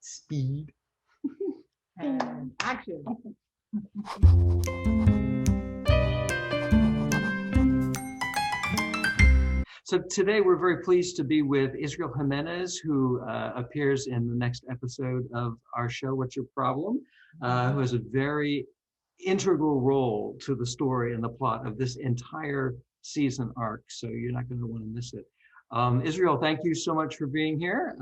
speed. And action. So today we're very pleased to be with Israel Jimenez, who appears in the next episode of our show, What's Your Problem? Who has a very integral role to the story and the plot of this entire season arc. So you're not going to want to miss it. Israel, thank you so much for being here.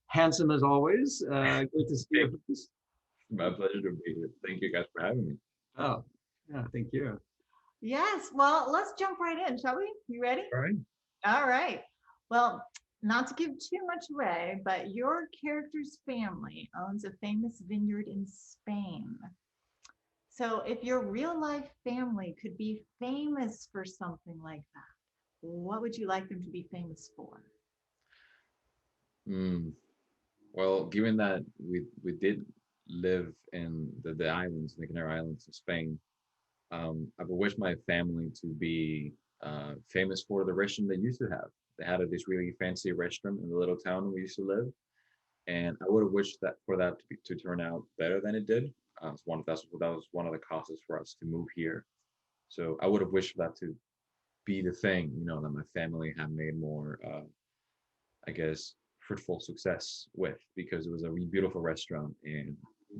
Handsome as always. Great to see you. My pleasure to be here. Thank you guys for having me. Oh, yeah, thank you. Yes, well, let's jump right in, shall we? You ready? All right. All right. Well, not to give too much away, but your character's family owns a famous vineyard in Spain. So if your real life family could be famous for something like that, what would you like them to be famous for? Well, given that we did live in the islands, the Canary Islands of Spain, I would wish my family to be famous for the restaurant they used to have. They had this really fancy restaurant in the little town we used to live, and I would have wished that for that to turn out better than it did. That was one of the causes for us to move here. So I would have wished for that to be the thing, that my family had made more, I guess, fruitful success with, because it was a really beautiful restaurant and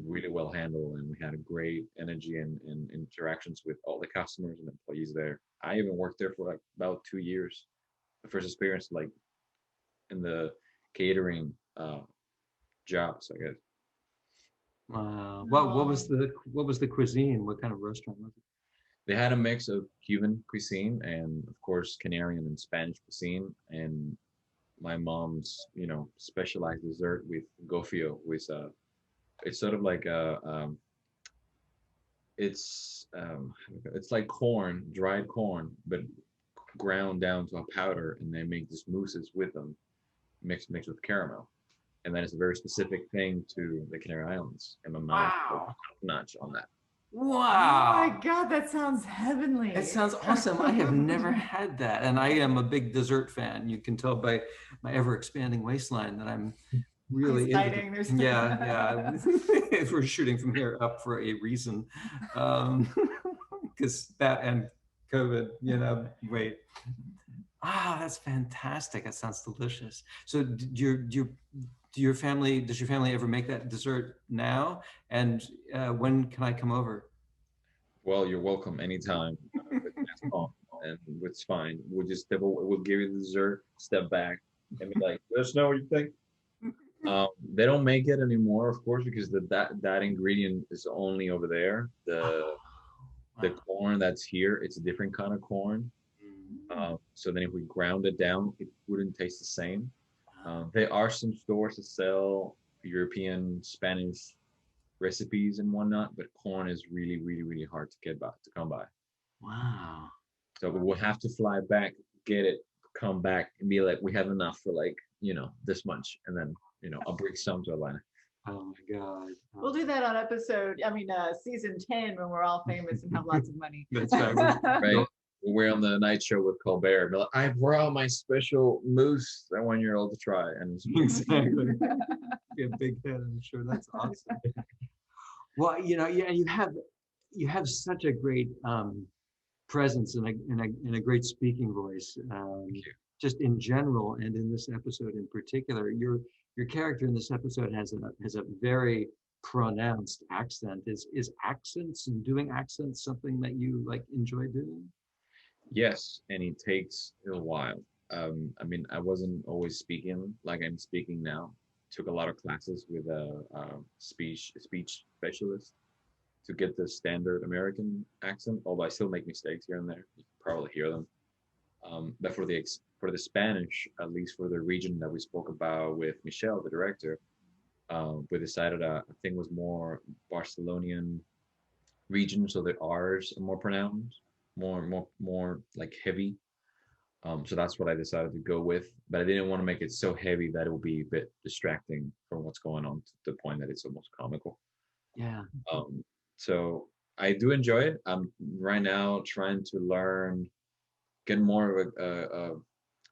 really well handled, and we had a great energy and interactions with all the customers and employees there. I even worked there for like about 2 years. The first experience like in the catering jobs, I guess. Wow. What was the cuisine? What kind of restaurant was it? They had a mix of Cuban cuisine and of course Canarian and Spanish cuisine, and my mom's specialized dessert with gofio, with it's sort of like a it's like corn, dried corn, but ground down to a powder, and they make these mousses with them, mixed with caramel, and then it's a very specific thing to the Canary Islands, and my mom Wow. notch on that. Wow. Oh my God, that sounds heavenly. It sounds awesome. I have never had that. And I am a big dessert fan. You can tell by my ever expanding waistline that I'm really exciting. yeah. If we're shooting from here up for a reason. Because that and COVID, wait. That's fantastic. That sounds delicious. So does your family ever make that dessert now? And when can I come over? Well, you're welcome anytime. And it's fine. We'll give you the dessert, step back, and be like, let us know what you think. They don't make it anymore, of course, because that ingredient is only over there. The corn that's here, it's a different kind of corn. So then if we ground it down, it wouldn't taste the same. There are some stores that sell European, Spanish recipes and whatnot, but corn is really, really, really hard to come by. Wow. So we will have to fly back, get it, come back, and be like, we have enough for like, this much, and then I'll bring some to Atlanta. Oh my God. We'll do that on season 10 when we're all famous and have lots of money. That's right. Right. We're on the night show with Colbert. Like, I brought my special mousse that 1 year old to try, and exactly. Be a big hit, I'm sure. That's awesome. Well, yeah, you have such a great presence and a great speaking voice. Just in general, and in this episode in particular, your character in this episode has a very pronounced accent. Is accents and doing accents something that you like enjoy doing? Yes, and it takes a while. I wasn't always speaking like I'm speaking now. Took a lot of classes with a speech specialist to get the standard American accent. Although I still make mistakes here and there, you can probably hear them. But for the Spanish, at least for the region that we spoke about with Michelle, the director, we decided I think it was more Barcelonian region, so the R's are more pronounced, more like heavy. So that's what I decided to go with, but I didn't want to make it so heavy that it will be a bit distracting from what's going on to the point that it's almost comical. Yeah. So I do enjoy it. I'm right now trying to learn, get more of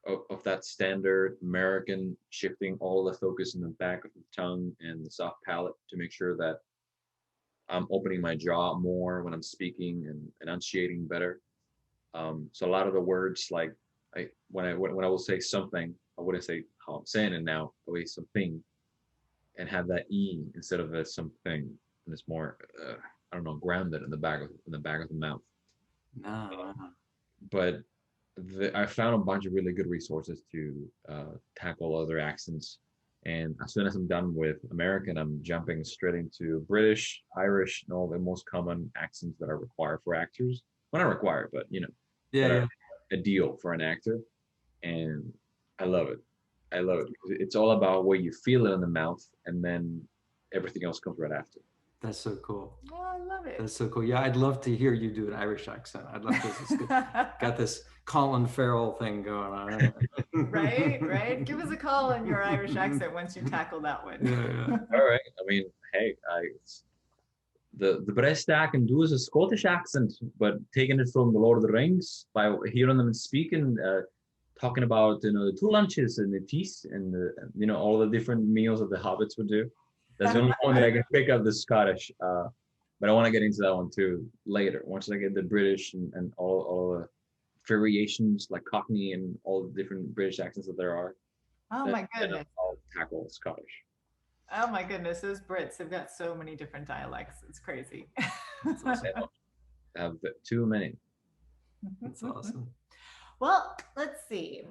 of that standard American, shifting all the focus in the back of the tongue and the soft palate to make sure that I'm opening my jaw more when I'm speaking and enunciating better. So a lot of the words, like when I will say something, I wouldn't say how I'm saying it now. I will say something and have that e instead of a something, and it's more I don't know, grounded in the back of the mouth. No, no. But I found a bunch of really good resources to tackle other accents. And as soon as I'm done with American, I'm jumping straight into British, Irish, and all the most common accents that are required for actors. Well, not required, but you know, Yeah, that yeah. are a deal for an actor. And I love it. I love it. It's all about where you feel it in the mouth, and then everything else comes right after. That's so cool. Oh, I love it. That's so cool. Yeah, I'd love to hear you do an Irish accent. I'd love to. Got this Colin Farrell thing going on. Right, right. Give us a call in your Irish accent once you tackle that one. Yeah, All right. I mean, hey, the best I can do is a Scottish accent, but taking it from the Lord of the Rings by hearing them speaking, talking about the two lunches and the teas and the all the different meals that the hobbits would do. That's the only one that I can pick up the Scottish. But I want to get into that one too later. Once I get the British and all the variations like Cockney and all the different British accents that there are. Oh my then goodness. I'll tackle Scottish. Oh my goodness. Those Brits have got so many different dialects. It's crazy. I have too many. that's awesome. Well, let's see.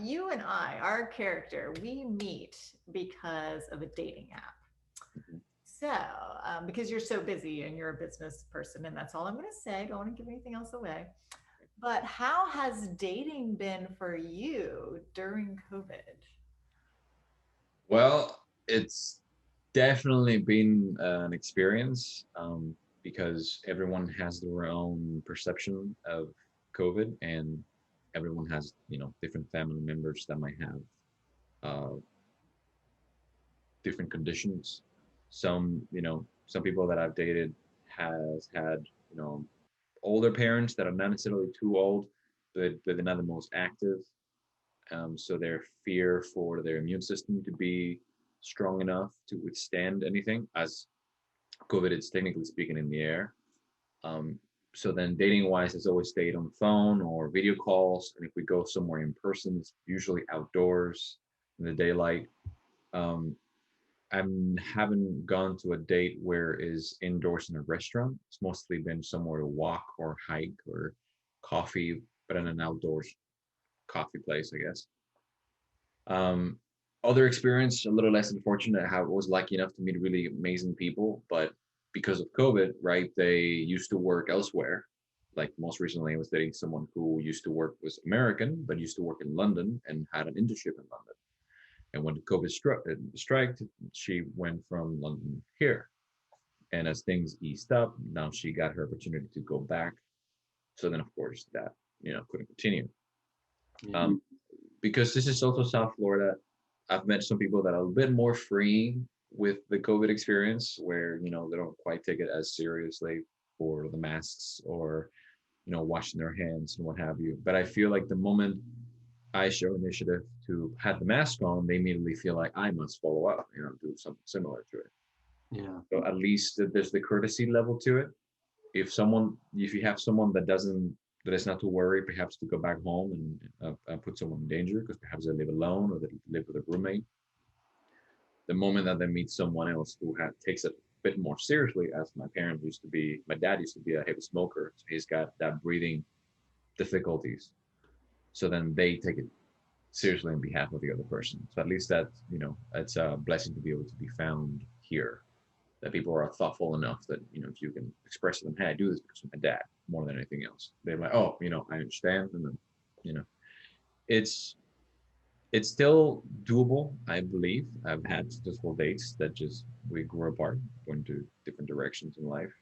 You and I, our character, we meet because of a dating app. Mhm. So, because you're so busy and you're a business person, and that's all I'm going to say. Don't want to give anything else away. But how has dating been for you during COVID? Well, it's definitely been an experience because everyone has their own perception of COVID, and everyone has different family members that might have uh, different conditions. Some people that I've dated has had older parents that are not necessarily too old, but they're not the most active. So their fear for their immune system to be strong enough to withstand anything, as COVID is technically speaking in the air. So then dating wise, it's always stayed on the phone or video calls. And if we go somewhere in person, it's usually outdoors in the daylight. I haven't gone to a date where is indoors in a restaurant. It's mostly been somewhere to walk or hike or coffee, but in an outdoors coffee place, I guess. Other experience, a little less unfortunate. I was lucky enough to meet really amazing people, but because of COVID, right, they used to work elsewhere. Like most recently, I was dating someone who used to work, was American, but used to work in London and had an internship in London. And when the COVID struck, she went from London here. And as things eased up, now she got her opportunity to go back. So then, of course, that couldn't continue. Yeah. Because this is also South Florida, I've met some people that are a bit more free with the COVID experience, where they don't quite take it as seriously for the masks or washing their hands and what have you. But I feel like the moment I show initiative to have the mask on, they immediately feel like I must follow up, do something similar to it. Yeah. So at least there's the courtesy level to it. If you have someone that is not to worry, perhaps to go back home and put someone in danger because perhaps they live alone or they live with a roommate. The moment that they meet someone else who takes it a bit more seriously, as my dad used to be a heavy smoker, so he's got that breathing difficulties. So then they take it seriously on behalf of the other person. So at least that, it's a blessing to be able to be found here. That people are thoughtful enough that, if you can express to them, hey, I do this because of my dad, more than anything else. They're like, oh, I understand. And then, it's still doable, I believe. I've had successful dates that we grew apart, went to different directions in life.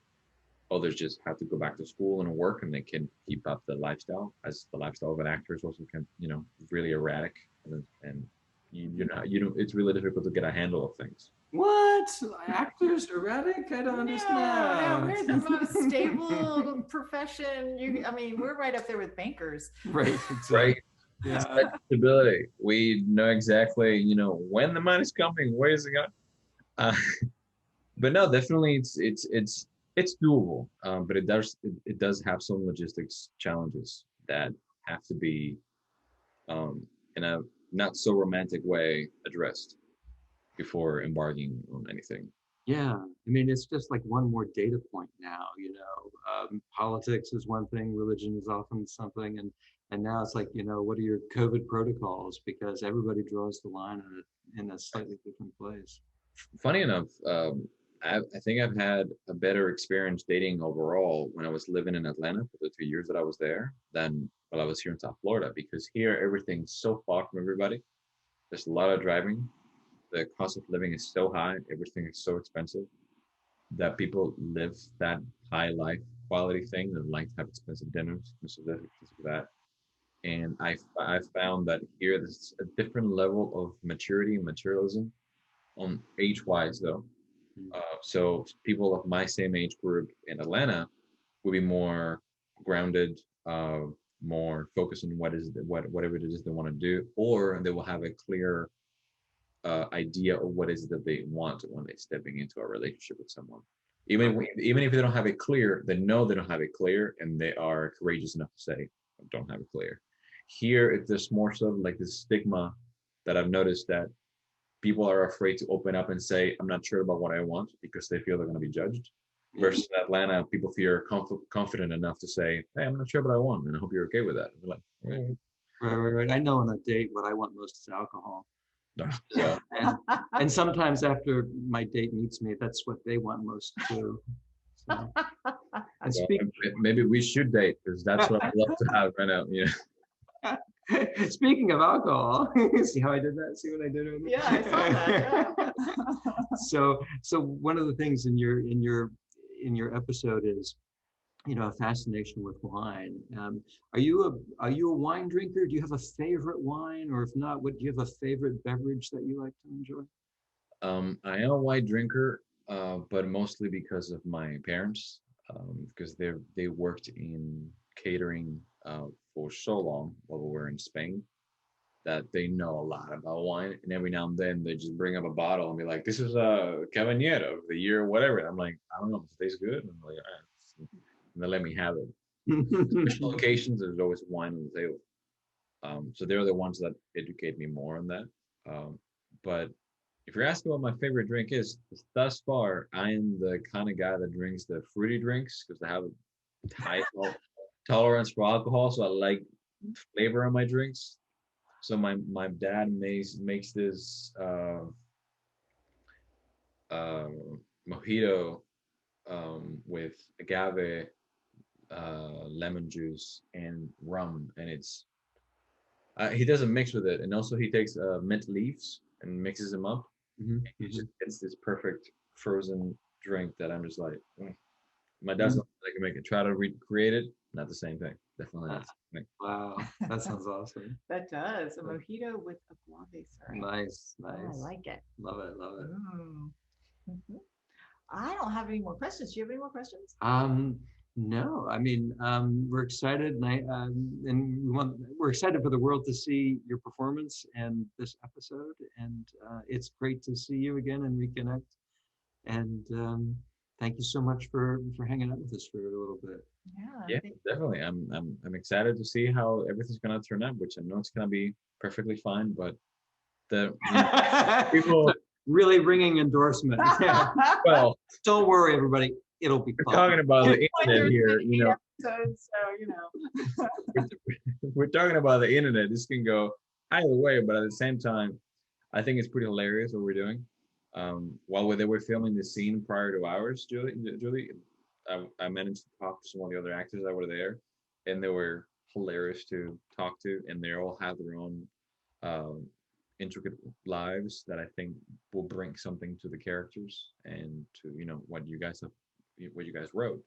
Others just have to go back to school and work, and they can keep up the lifestyle, as the lifestyle of an actor is also really erratic, and it's really difficult to get a handle of things. What? Actors erratic? I don't No, we're the understand. most stable profession. We're right up there with bankers. Right. Right. Yeah. Stability. We know exactly, when the money's coming, where is it going. Uh, but no, definitely, it's doable. But it does have some logistics challenges that have to be in a not so romantic way addressed before embarking on anything. Yeah, I mean, it's just like one more data point now, politics is one thing, religion is often something, and now it's like, what are your COVID protocols? Because everybody draws the line in a slightly different place. Funny enough, I think I've had a better experience dating overall when I was living in Atlanta for the 2 years that I was there than while I was here in South Florida, because here everything's so far from everybody. There's a lot of driving. The cost of living is so high. Everything is so expensive that people live that high life quality thing. They like to have expensive dinners, expensive this, expensive that. And I found that here there's a different level of maturity and materialism on age-wise though. So people of my same age group in Atlanta will be more grounded, more focused on whatever it is they want to do, or they will have a clear idea of what is it that they want when they're stepping into a relationship with someone. Even if they don't have it clear, they know they don't have it clear, and they are courageous enough to say, "I don't have it clear." Here, it's there's more so like this stigma that I've noticed that people are afraid to open up and say, "I'm not sure about what I want," because they feel they're going to be judged. Versus in Atlanta, people feel confident enough to say, "Hey, I'm not sure what I want, and I hope you're okay with that." And they're like, "Right." Right. I know on a date what I want most is alcohol. So And sometimes after my date meets me, that's what they want most too. So, and well, speak, maybe we should date because that's what I'd love to have right now. speaking of alcohol, see how I did that? See what I did right there? Yeah, I saw that. Yeah. So one of the things in your episode is, a fascination with wine. Are you a wine drinker? Do you have a favorite wine, or if not, what do you have a favorite beverage that you like to enjoy? I am a white drinker, but mostly because of my parents, because they worked in catering for so long while we were in Spain that they know a lot about wine. And every now and then they just bring up a bottle and be like, "This is a Cabernet of the year, whatever." I'm like, "I don't know, it tastes good." And I'm like, "All right." And they let me have it. Special occasions, there's always wine on the table. So they're the ones that educate me more on that. But if you're asking what my favorite drink is, thus far, I am the kind of guy that drinks the fruity drinks because I have a high tolerance for alcohol. So I like flavor in my drinks. So my dad makes this uh, mojito with agave, lemon juice, and rum, and he doesn't mix with it, and also he takes mint leaves and mixes them up. Mhm, It mhm. just gets this perfect frozen drink that I'm just like, "Mm." My dad's not like I make it. Try to recreate it, not the same thing. Definitely not the same thing. Wow, that sounds awesome. That does. A mojito with agave syrup. Nice, Oh, I nice. like it. Love it, love it. Mm. Mhm. I don't have any more questions. Do you have any more questions? No, I mean, we're excited, and we're excited for the world to see your performance and this episode, and it's great to see you again and reconnect. And thank you so much for hanging out with us for a little bit. Yeah, definitely. I'm excited to see how everything's gonna turn out, which I know it's gonna be perfectly fine. But the people, Really ringing endorsement. Yeah. well, Don't worry, everybody. It'll be we're fun. talking about the internet here. Episodes, so We're talking about the internet. This can go either way, but at the same time, I think it's pretty hilarious what we're doing. While they were filming the scene prior to ours, Julie, I managed to talk to some of the other actors that were there, and they were hilarious to talk to, and they all have their own um, intricate lives that I think will bring something to the characters and to what you guys wrote.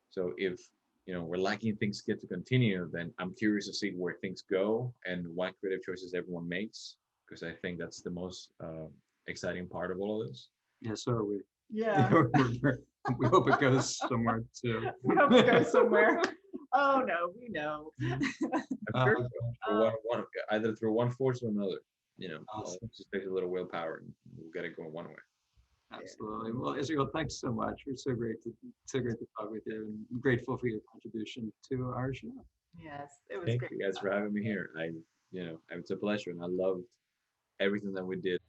So if we're liking things get to continue, then I'm curious to see where things go and what creative choices everyone makes, because I think that's the most exciting part of all of this. Yeah, so are we. yeah. We hope it goes somewhere too. We hope it goes somewhere. Oh, no, we know. I'm sure Oh, so. For either through one force or another, Awesome. just takes a little willpower and we'll get it going one way. Absolutely. Well, Israel, thanks so much. It's so great to talk with you, and I'm grateful for your contribution to our show. Yes, it was Thank great. you guys for having me here. It's a pleasure, and I loved everything that we did.